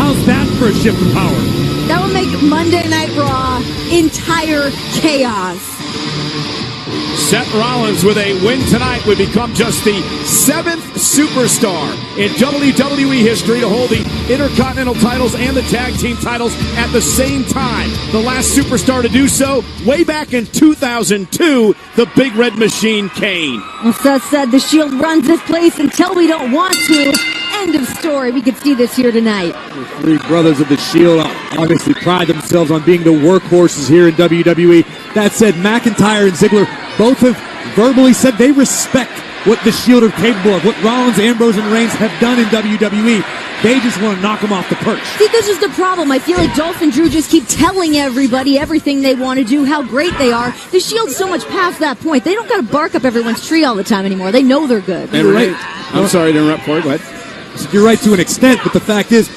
How's that for a shift of power? That would make Monday Night Raw entire chaos. Seth Rollins with a win tonight would become just the 7th superstar in WWE history to hold the Intercontinental titles and the tag team titles at the same time. The last superstar to do so, way back in 2002, the Big Red Machine, Kane. Well, Seth said the Shield runs this place until we don't want to. End of story. We could see this here tonight. The three brothers of the Shield obviously pride themselves on being the workhorses here in WWE. That said, McIntyre and Ziggler both have verbally said they respect what the Shield are capable of, what Rollins, Ambrose, and Reigns have done in WWE. They just want to knock them off the perch. See, this is the problem. I feel like Dolph and Drew just keep telling everybody everything they want to do, how great they are. The Shield's so much past that point. They don't got to bark up everyone's tree all the time anymore. They know they're good. And right. I'm sorry to interrupt, Corey. Go ahead. You're right to an extent, but the fact is,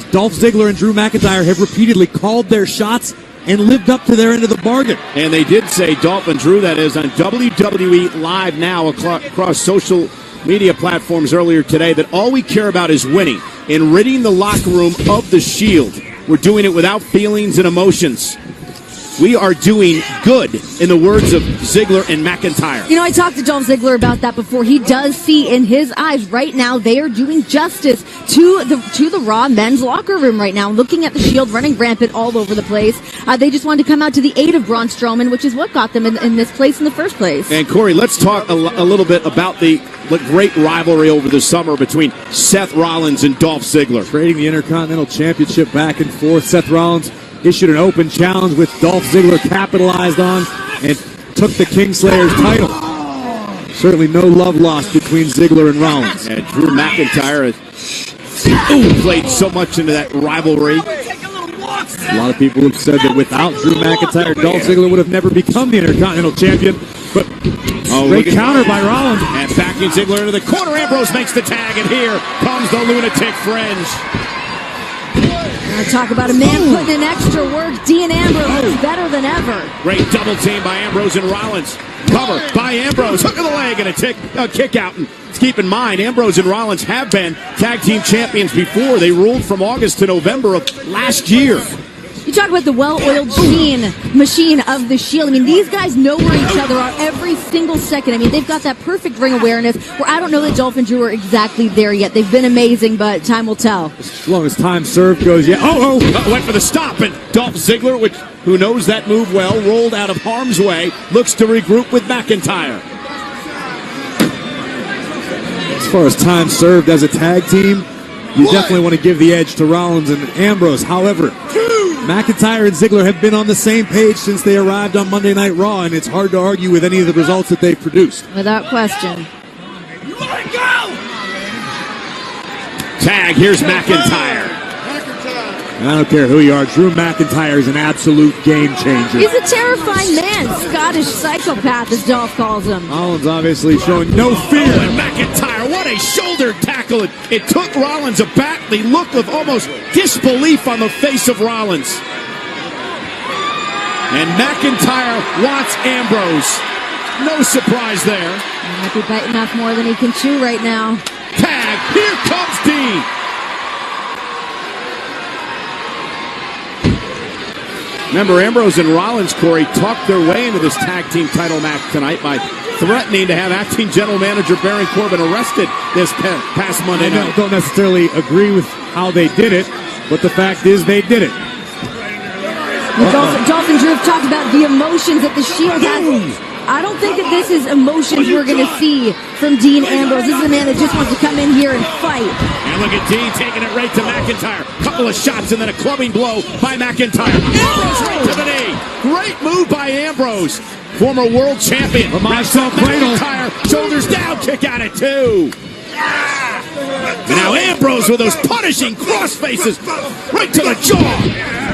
Dolph Ziggler and Drew McIntyre have repeatedly called their shots and lived up to their end of the bargain. And they did say, Dolph and Drew, that is, on WWE Live now across social media platforms earlier today, that all we care about is winning and ridding the locker room of the Shield. We're doing it without feelings and emotions. We are doing good, in the words of Ziggler and McIntyre. You know, I talked to Dolph Ziggler about that before. He does see in his eyes right now they are doing justice to the Raw men's locker room right now. Looking at the Shield running rampant all over the place. They just wanted to come out to the aid of Braun Strowman, which is what got them in this place in the first place. And Corey, let's talk a little bit about the great rivalry over the summer between Seth Rollins and Dolph Ziggler. Trading the Intercontinental Championship back and forth. Seth Rollins issued an open challenge, with Dolph Ziggler capitalized on and took the Kingslayer's title. Certainly no love lost between Ziggler and Rollins. And Drew McIntyre played so much into that rivalry. A lot of people have said that without Drew McIntyre, Dolph Ziggler would have never become the Intercontinental Champion. But great counter by Rollins. And backing Ziggler into the corner. Ambrose makes the tag, and here comes the lunatic fringe. Talk about a man putting in extra work. Dean Ambrose is better than ever. Great double team by Ambrose and Rollins. Cover by Ambrose. Hook of the leg and a kick out. And keep in mind, Ambrose and Rollins have been tag team champions before. They ruled from August to November of last year. You talk about the well-oiled machine of the Shield. I mean, these guys know where each other are every single second. I mean, they've got that perfect ring awareness where I don't know that Dolph and Drew are exactly there yet. They've been amazing, but time will tell. As long as time served goes, yeah. Went for the stop, and Dolph Ziggler, who knows that move well, rolled out of harm's way, looks to regroup with McIntyre. As far as time served as a tag team, you definitely want to give the edge to Rollins and Ambrose. However, McIntyre and Ziggler have been on the same page since they arrived on Monday Night Raw, and it's hard to argue with any of the results that they've produced. Without question. Tag, here's McIntyre. I don't care who you are, Drew McIntyre is an absolute game changer. He's a terrifying man, Scottish psychopath, as Dolph calls him. Rollins obviously showing no fear. And McIntyre, what a shoulder tackle. It took Rollins aback, the look of almost disbelief on the face of Rollins. And McIntyre wants Ambrose. No surprise there. He might be biting off more than he can chew right now. Tag, here comes Dean. Remember, Ambrose and Rollins, Corey, talked their way into this tag team title match tonight by threatening to have acting general manager Baron Corbin arrested this past Monday night. I don't necessarily agree with how they did it, but the fact is they did it. Dolph and Drew have talked about the emotions that the Shield has. I don't think that this is emotions we're going to see from Dean Ambrose. This is a man that just wants to come in here and fight. And look at Dean taking it right to McIntyre. Couple of shots and then a clubbing blow by McIntyre. Ambrose right to the knee. Great move by Ambrose. Former world champion. McIntyre, shoulders down, kick at it too. And now Ambrose with those punishing cross faces right to the jaw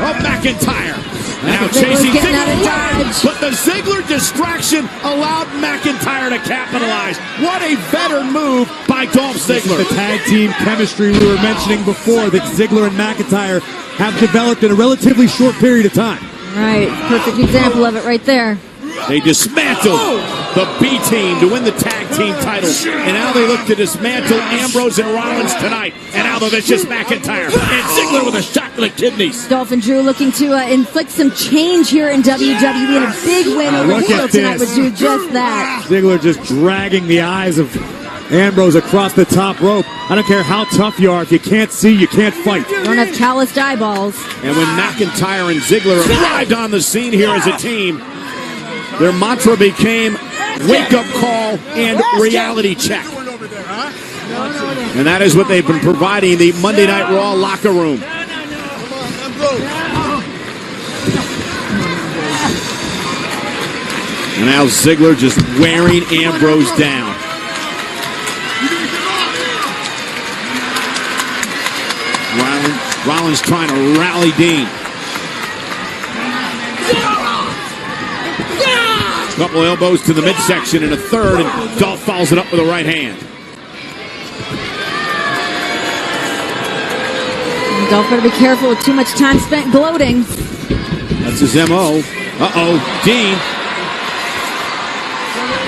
of McIntyre. Now chasing Ziggler, but the Ziggler distraction allowed McIntyre to capitalize. What a better move by Dolph Ziggler. The tag team chemistry we were mentioning before that Ziggler and McIntyre have developed in a relatively short period of time. Right, perfect example of it right there. They dismantled the B team to win the tag team titles. And now they look to dismantle Ambrose and Rollins tonight. And now the vicious McIntyre. And Ziggler with a shot to the kidneys. Dolphin Drew looking to inflict some change here in WWE. And a big win over Heel tonight would do just that. Ziggler just dragging the eyes of Ambrose across the top rope. I don't care how tough you are. If you can't see, you can't fight. Don't have calloused eyeballs. And when McIntyre and Ziggler arrived on the scene here as a team, their mantra became wake-up call and reality check. And that is what they've been providing the Monday Night Raw locker room. And now Ziggler just wearing Ambrose down. Rollins trying to rally Dean. Couple elbows to the midsection and a third, and Dolph follows it up with a right hand. Dolph better be careful with too much time spent gloating. That's his M.O. Uh-oh, Dean.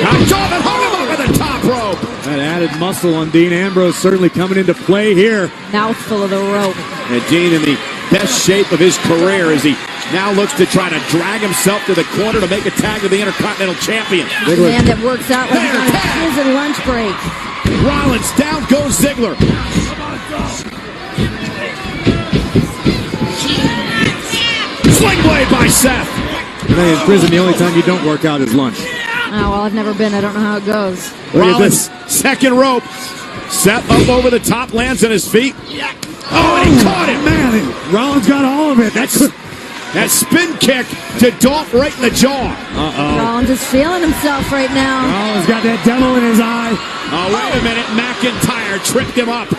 Now Dolph and hung him up at the top rope. That added muscle on Dean Ambrose certainly coming into play here. Mouthful of the rope. And Dean in the best shape of his career as he now looks to try to drag himself to the corner to make a tag to the Intercontinental Champion. The man that works out when he's on a prison lunch break. Rollins, down goes Ziggler. Sling blade by Seth. In prison, the only time you don't work out is lunch. Oh, well, I've never been. I don't know how it goes. Rollins, second rope. Seth up over the top, lands on his feet. Oh, and he caught it. Man, Rollins got all of it. That spin kick to Dolph right in the jaw. Rollins is feeling himself right now. Rollins got that devil in his eye. Oh, wait a minute. McIntyre tripped him up.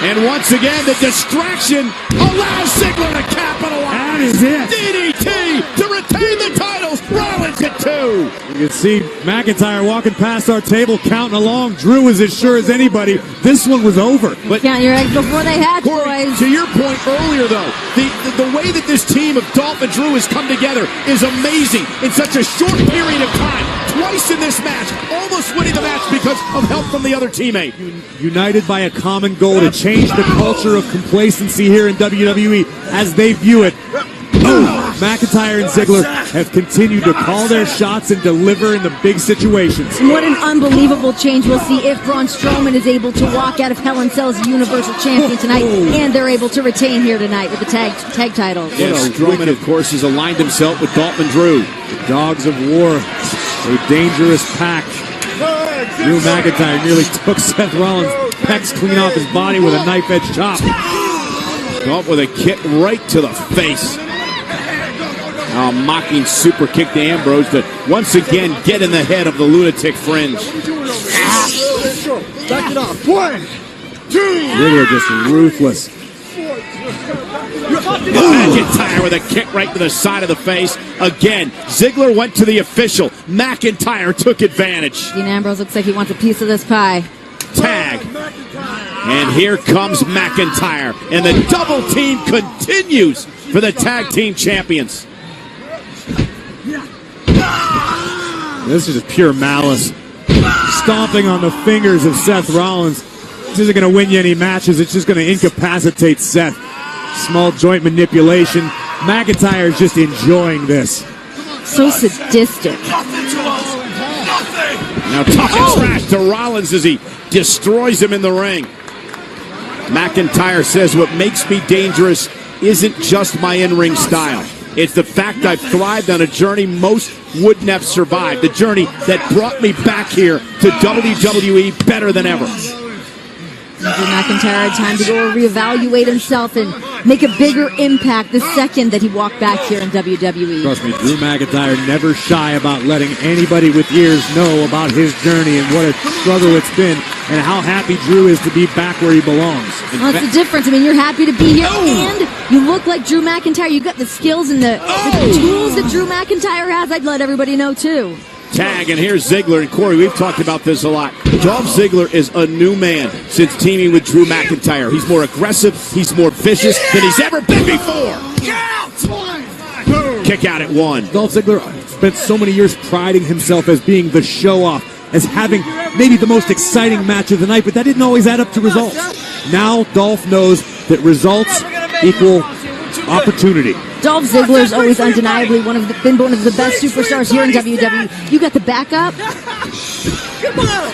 And once again, the distraction allows Ziggler to capitalize. That is it. DDT to retain the titles. Rollins at 2. You can see McIntyre walking past our table, counting along. Drew is as sure as anybody. This one was over. But count your eggs before they hatch, Corey, boys. to your point earlier, though, the way that this team of Dolph and Drew has come together is amazing in such a short period of time. Twice in this match, almost winning the match because of help from the other teammate. United by a common goal to change the culture of complacency here in WWE as they view it. McIntyre and Ziggler have continued to call their shots and deliver in the big situations. And what an unbelievable change we'll see if Braun Strowman is able to walk out of Hell in Cell as Universal Champion tonight, and they're able to retain here tonight with the tag titles. Yes, Strowman, of course, has aligned himself with Dolph and Drew. The Dogs of War, a dangerous pack. Drew McIntyre nearly took Seth Rollins' pecs clean off his body with a knife-edge chop. Dolph with a kick right to the face. A mocking super kick to Ambrose to once again get in the head of the lunatic fringe. Back it off. 1, 2. Ziggler just ruthless. McIntyre with a kick right to the side of the face. Again, Ziggler went to the official. McIntyre took advantage. Dean Ambrose looks like he wants a piece of this pie. Tag. And here comes McIntyre. And the double team continues for the tag team champions. This is just pure malice. Stomping on the fingers of Seth Rollins. This isn't going to win you any matches. It's just going to incapacitate Seth. Small joint manipulation. McIntyre is just enjoying this. So sadistic. Now tough and trash to Rollins as he destroys him in the ring. McIntyre says what makes me dangerous isn't just my in-ring style. It's the fact I've thrived on a journey most wouldn't have survived. The journey that brought me back here to WWE better than ever. Drew McIntyre had time to go reevaluate himself and make a bigger impact the second that he walked back here in WWE. Trust me, Drew McIntyre never shy about letting anybody with ears know about his journey and what a struggle it's been and how happy Drew is to be back where he belongs. Well, that's the difference. I mean, you're happy to be here and you look like Drew McIntyre. You got the skills and the tools that Drew McIntyre has. I'd let everybody know, too. Tag, and here's Ziggler. And Corey, we've talked about this a lot. Dolph Ziggler is a new man since teaming with Drew McIntyre. He's more aggressive, he's more vicious than he's ever been before. Kick out at 1. Dolph Ziggler spent so many years priding himself as being the show-off, as having maybe the most exciting match of the night, but that didn't always add up to results. Now Dolph knows that results equal opportunity. Dolph Ziggler's always undeniably been one of the best superstars here in WWE. You got the backup. Come on!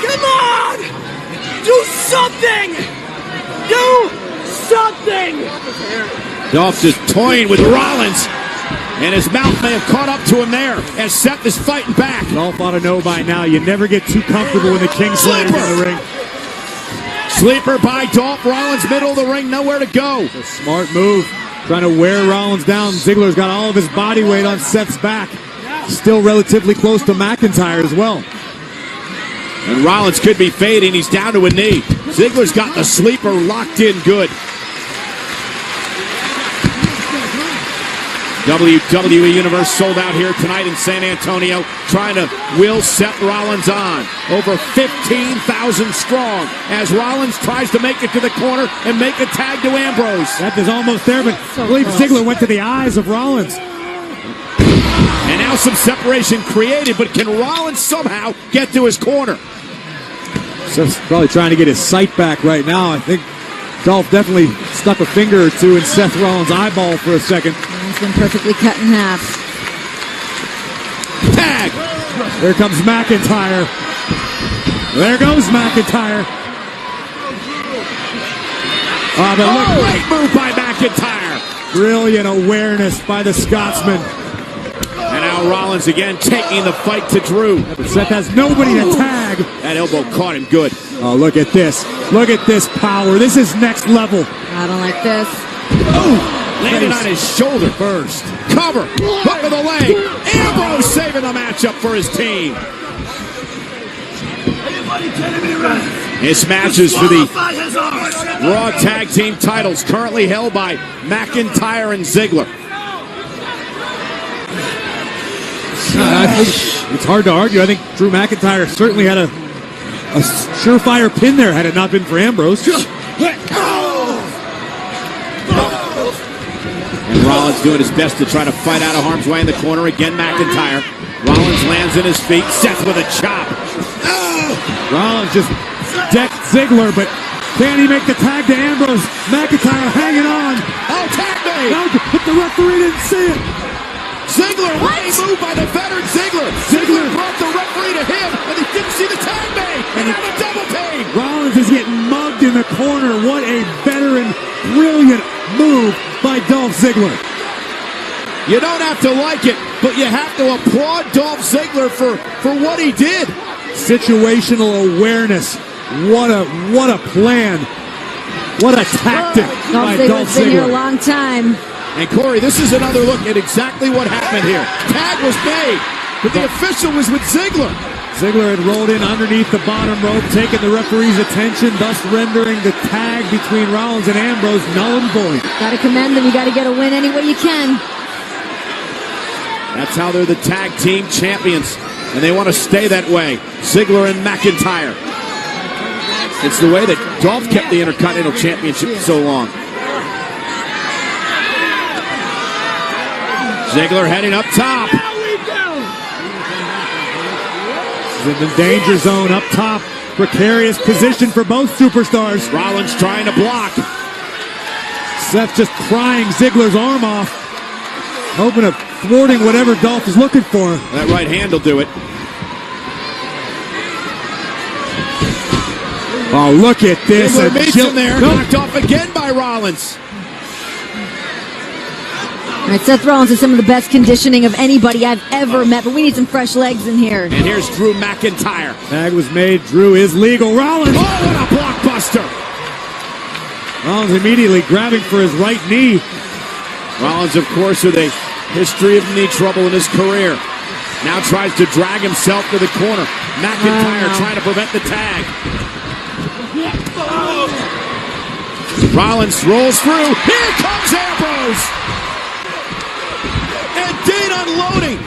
Come on! Do something! Do something! Dolph just toying with Rollins, and his mouth may have caught up to him there as Seth is fighting back. Dolph ought to know by now, you never get too comfortable when the Kingslayer's in the ring. Sleeper by Dolph. Rollins, middle of the ring, nowhere to go. It's a smart move, trying to wear Rollins down. Ziggler's got all of his body weight on Seth's back. Still relatively close to McIntyre as well. And Rollins could be fading. He's down to a knee. Ziggler's got the sleeper locked in good. WWE Universe sold out here tonight in San Antonio, trying to will Seth Rollins on. Over 15,000 strong as Rollins tries to make it to the corner and make a tag to Ambrose. Seth is almost there, but I believe Ziggler went to the eyes of Rollins. And now some separation created, but can Rollins somehow get to his corner? Seth's probably trying to get his sight back right now. I think Dolph definitely stuck a finger or two in Seth Rollins' eyeball for a second. It's been perfectly cut in half. Tag! Here comes McIntyre. There goes McIntyre. Oh, but look, great move by McIntyre. Brilliant awareness by the Scotsman. And now Rollins again taking the fight to Drew. But Seth has nobody to tag. That elbow caught him good. Oh, look at this. Look at this power. This is next level. I don't like this. Oh! Landed on his shoulder first. Cover. Hook of the leg. Ambrose saving the matchup for his team. This match is for the Raw Tag Team titles, currently held by McIntyre and Ziggler. I think it's hard to argue. I think Drew McIntyre certainly had a surefire pin there had it not been for Ambrose. And Rollins doing his best to try to fight out of harm's way in the corner. Again, McIntyre. Rollins lands in his feet. Seth with a chop. Rollins just decked Ziggler, but can he make the tag to Ambrose? McIntyre hanging on. Oh, tag me! No, but the referee didn't see it. Ziggler, what a move by the veteran Ziggler. Ziggler brought the referee to him, and he didn't see the tag made. And now the double team. Rollins is getting mugged in the corner. What a veteran, brilliant move by Dolph Ziggler. You don't have to like it, but you have to applaud Dolph Ziggler for what he did. Situational awareness. What a plan. What a tactic by Dolph Ziggler's been here a Ziggler. long time. And Corey, this is another look at exactly what happened here. Tag was made, but the official was with Ziggler. Ziggler had rolled in underneath the bottom rope, taking the referee's attention, thus rendering the tag between Rollins and Ambrose null and void. Got to commend them. You got to get a win any way you can. That's how they're the tag team champions, and they want to stay that way. Ziggler and McIntyre. It's the way that Dolph kept the Intercontinental Championship for so long. Ziggler heading up top. He's in the danger zone up top. Precarious position for both superstars. Rollins trying to block. Seth just prying Ziggler's arm off, hoping of thwarting whatever Dolph is looking for. That right hand will do it. Oh, look at this. Ziggler meets him there. Knocked off again by Rollins. All right, Seth Rollins has some of the best conditioning of anybody I've ever met, but we need some fresh legs in here. And here's Drew McIntyre. Tag was made. Drew is legal. Rollins. Oh, what a blockbuster. Rollins immediately grabbing for his right knee. Rollins, of course, with a history of knee trouble in his career. Now tries to drag himself to the corner. McIntyre trying to prevent the tag. Rollins rolls through. Here comes Ambrose. And Dean unloading.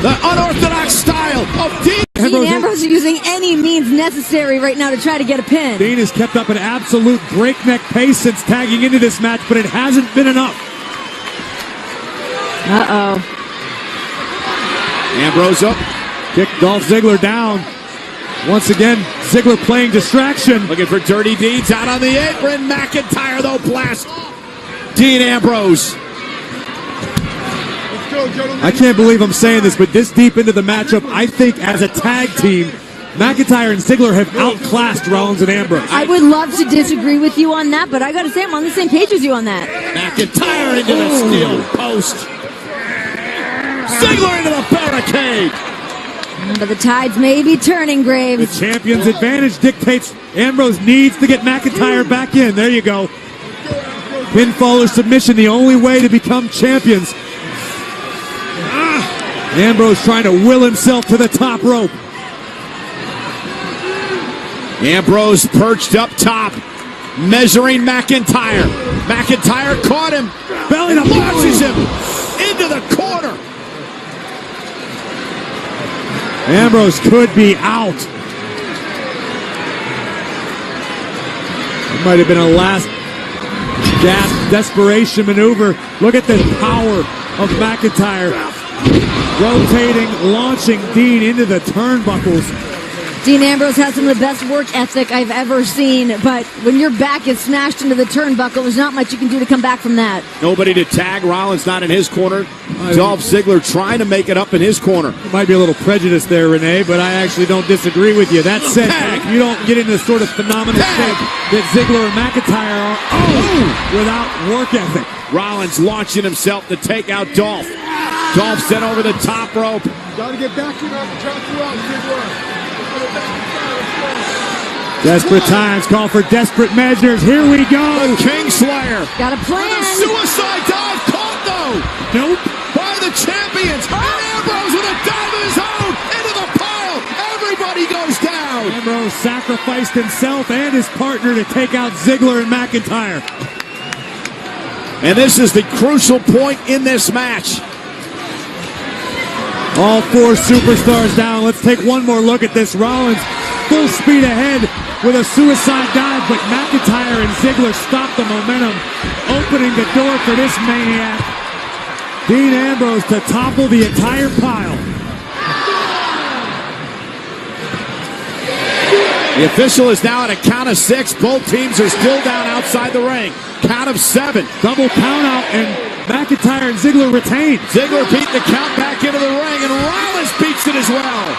The unorthodox style of Dean. Ambrose is using any means necessary right now to try to get a pin. Dean has kept up an absolute breakneck pace since tagging into this match, but it hasn't been enough. Uh-oh. Ambrose up. Kick Dolph Ziggler down. Once again, Ziggler playing distraction. Looking for dirty deeds out on the apron. McIntyre, though, blast. Dean Ambrose. I can't believe I'm saying this, but this deep into the matchup, I think as a tag team, McIntyre and Ziggler have outclassed Rollins and Ambrose. I would love to disagree with you on that, but I gotta say I'm on the same page as you on that. McIntyre into the steel post. Ziggler into the barricade. But the tides may be turning, Graves. The champion's advantage dictates Ambrose needs to get McIntyre back in. There you go. Pinfall or submission, the only way to become champions. Ambrose trying to will himself to the top rope. Ambrose perched up top, measuring McIntyre. McIntyre caught him. Belly to launches him into the corner. Ambrose could be out. It might have been a last gasp desperation maneuver. Look at the power of McIntyre. Rotating, launching Dean into the turnbuckles. Dean Ambrose has some of the best work ethic I've ever seen, but when your back is smashed into the turnbuckle, there's not much you can do to come back from that. Nobody to tag. Rollins not in his corner. Dolph Ziggler trying to make it up in his corner. Might be a little prejudice there, Renee, but I actually don't disagree with you. That said, you don't get into the sort of phenomenal shape that Ziggler and McIntyre are without work ethic. Rollins launching himself to take out Dolph. Dolph sent over the top rope. Gotta get back in up, drop you out, Ziggler. Desperate times call for desperate measures. Here we go. Kingslayer. Got a plan. Suicide dive caught though. Nope. By the champions. And Ambrose with a dive of his own into the pile. Everybody goes down. Ambrose sacrificed himself and his partner to take out Ziggler and McIntyre. And this is the crucial point in this match. All four superstars down. Let's take one more look at this. Rollins full speed ahead with a suicide dive, but McIntyre and Ziggler stop the momentum, opening the door for this maniac. Dean Ambrose to topple the entire pile. The official is now at a count of 6. Both teams are still down outside the ring. Count of 7. Double count out, and McIntyre and Ziggler retain. Ziggler beat the count back into the ring, and Rollins beats it as well.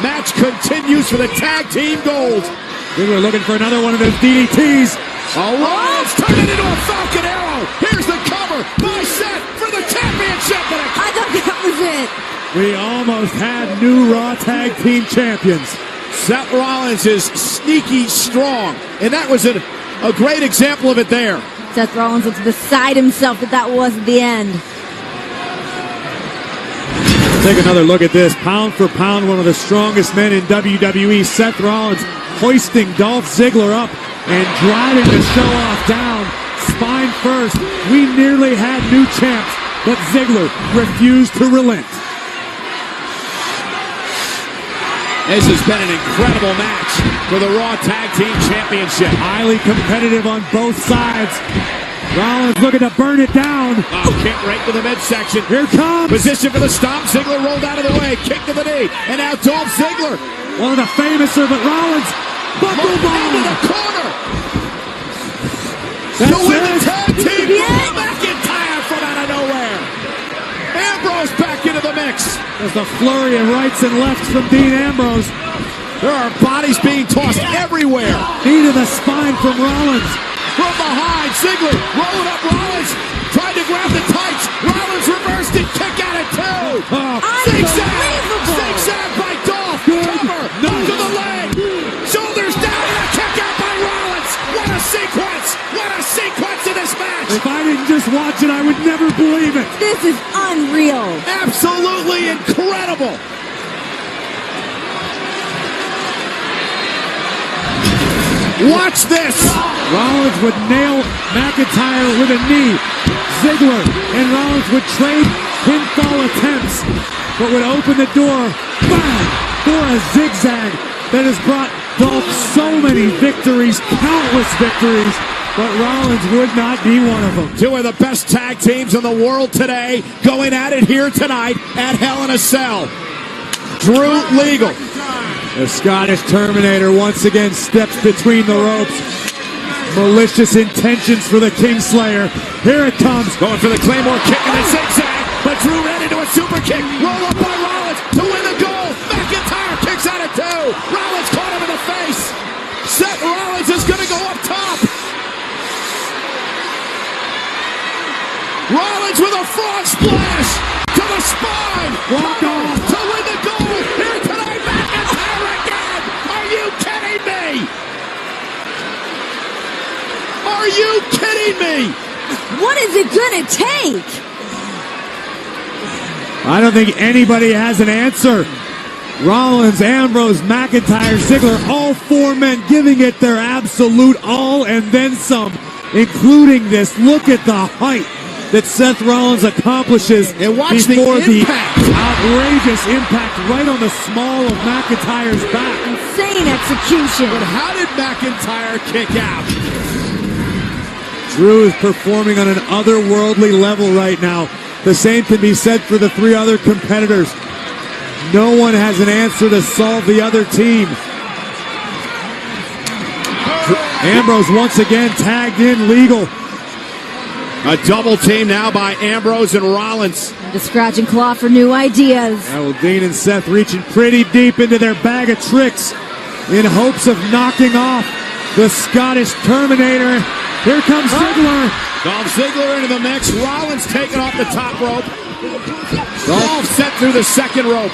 Match continues for the tag team gold. Ziggler looking for another one of those DDTs. Oh, Rollins turned it into a Falcon Arrow. Here's the cover by Seth for the championship. I thought that was it. We almost had new Raw Tag Team Champions. Seth Rollins is sneaky strong, and that was a great example of it there. Seth Rollins looks beside himself that was at the end. Take another look at this. Pound for pound, one of the strongest men in WWE. Seth Rollins hoisting Dolph Ziggler up and driving the show off down. Spine first. We nearly had new champs, but Ziggler refused to relent. This has been an incredible match for the Raw Tag Team Championship. Highly competitive on both sides. Rollins looking to burn it down. Oh, kick right to the midsection. Here comes. Position for the stomp. Ziggler rolled out of the way. Kick to the knee. And now Dolph Ziggler. One of the famouser, but Rollins. Buckle bomb. Into the corner. That's to win the it. tag team. Yeah. McIntyre from out of nowhere. Ambrose back into the mix. There's the flurry of rights and lefts from Dean Ambrose. There are bodies being tossed everywhere. Knee to the spine from Rollins. From behind, Ziggler rolling up Rollins. Tried to grab the tights. Rollins reversed it. Kick out at 2. Zigzag by Dolph. Cover. Knock to the leg. Shoulders down and a kick out by Rollins. What a sequence. What a sequence in this match. If I didn't just watch it, I would never believe it. This is unreal. Absolutely incredible. Watch this. Rollins would nail McIntyre with a knee. Ziggler and Rollins would trade pinfall attempts, but would open the door for a zigzag that has brought Dolph so many victories, countless victories. but Rollins would not be one of them. Two of the best tag teams in the world today going at it here tonight at Hell in a Cell. Drew Legal. The Scottish Terminator once again steps between the ropes. Malicious intentions for the Kingslayer. Here it comes. Going for the Claymore kick and a zigzag, but Drew ran into a super kick. Roll up by Rollins to win the goal. McIntyre kicks out at 2. Rollins caught him in the face. Seth Rollins is going to go up top. Rollins with a frog splash to the spine. Walk off. To win the goal. Here tonight, McIntyre again. Are you kidding me? Are you kidding me? What is it gonna take? I don't think anybody has an answer. Rollins, Ambrose, McIntyre, Ziggler, all 4 men giving it their absolute all and then some, including this. Look at the height that Seth Rollins accomplishes And watch before the impact. outrageous impact right on the small of McIntyre's back. Insane execution. But how did McIntyre kick out? Drew is performing on an otherworldly level right now. The same can be said for the 3 other competitors. No one has an answer to solve the other team. Ambrose once again tagged in Legal. A double team now by Ambrose and Rollins. To scratch and claw for new ideas. Now Dean and Seth reaching pretty deep into their bag of tricks in hopes of knocking off the Scottish Terminator. Here comes Ziggler. Dolph Ziggler into the mix. Rollins taking off the top rope. Dolph set through the second rope.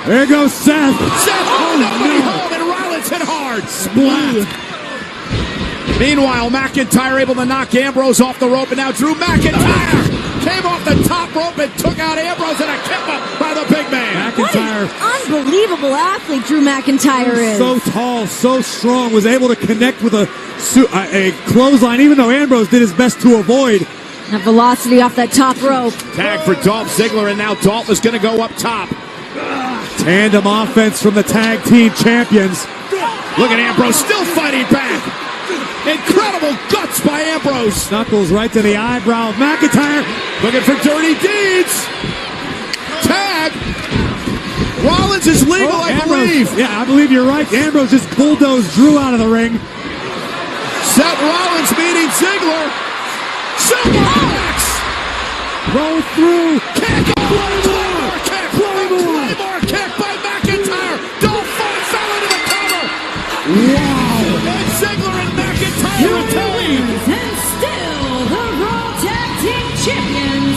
There goes Seth. Seth, nobody home, and Rollins hit hard. Splat. Meanwhile, McIntyre able to knock Ambrose off the rope, and now Drew McIntyre came off the top rope and took out Ambrose in a kip up by the big man. What an unbelievable athlete Drew McIntyre is. So tall, so strong, was able to connect with a clothesline, even though Ambrose did his best to avoid. That velocity off that top rope. Tag for Dolph Ziggler, and now Dolph is going to go up top. Tandem offense from the tag team champions. Look at Ambrose still fighting back. Incredible guts by Ambrose. Knuckles right to the eyebrow of McIntyre. Looking for dirty deeds. Tag. Rollins is legal, I believe. Yeah, I believe you're right. Ambrose just bulldozed Drew out of the ring. Seth Rollins meeting Ziggler. Suplex. Roll through. Kick. Claymore kick. Claymore kick by McIntyre. Dolph fell into the cover. Wow. And Ziggler and McIntyre retain. And still the Raw Tag Team Champions,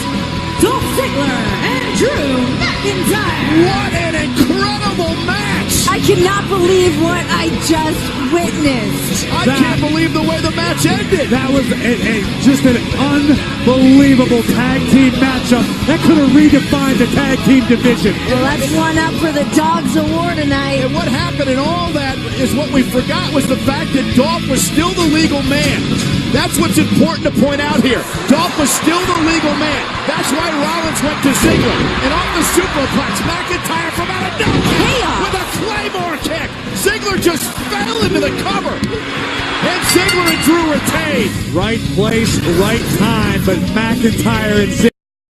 Dolph Ziggler and Drew McIntyre. What an incredible match. I cannot believe what I just witnessed. I can't believe the way the match ended. That was just an unbelievable tag team matchup. That could have redefined the tag team division. Well, that's one up for the Dogs Award tonight. And what happened in all that is what we forgot was the fact that Dolph was still the legal man. That's what's important to point out here. Dolph was still the legal man. That's why Rollins went to Ziggler. And off the superplex, McIntyre from out of nowhere with a Claymore kick. Ziggler just fell into the cover. And Ziggler and Drew retain. Right place, right time, but McIntyre and Ziggler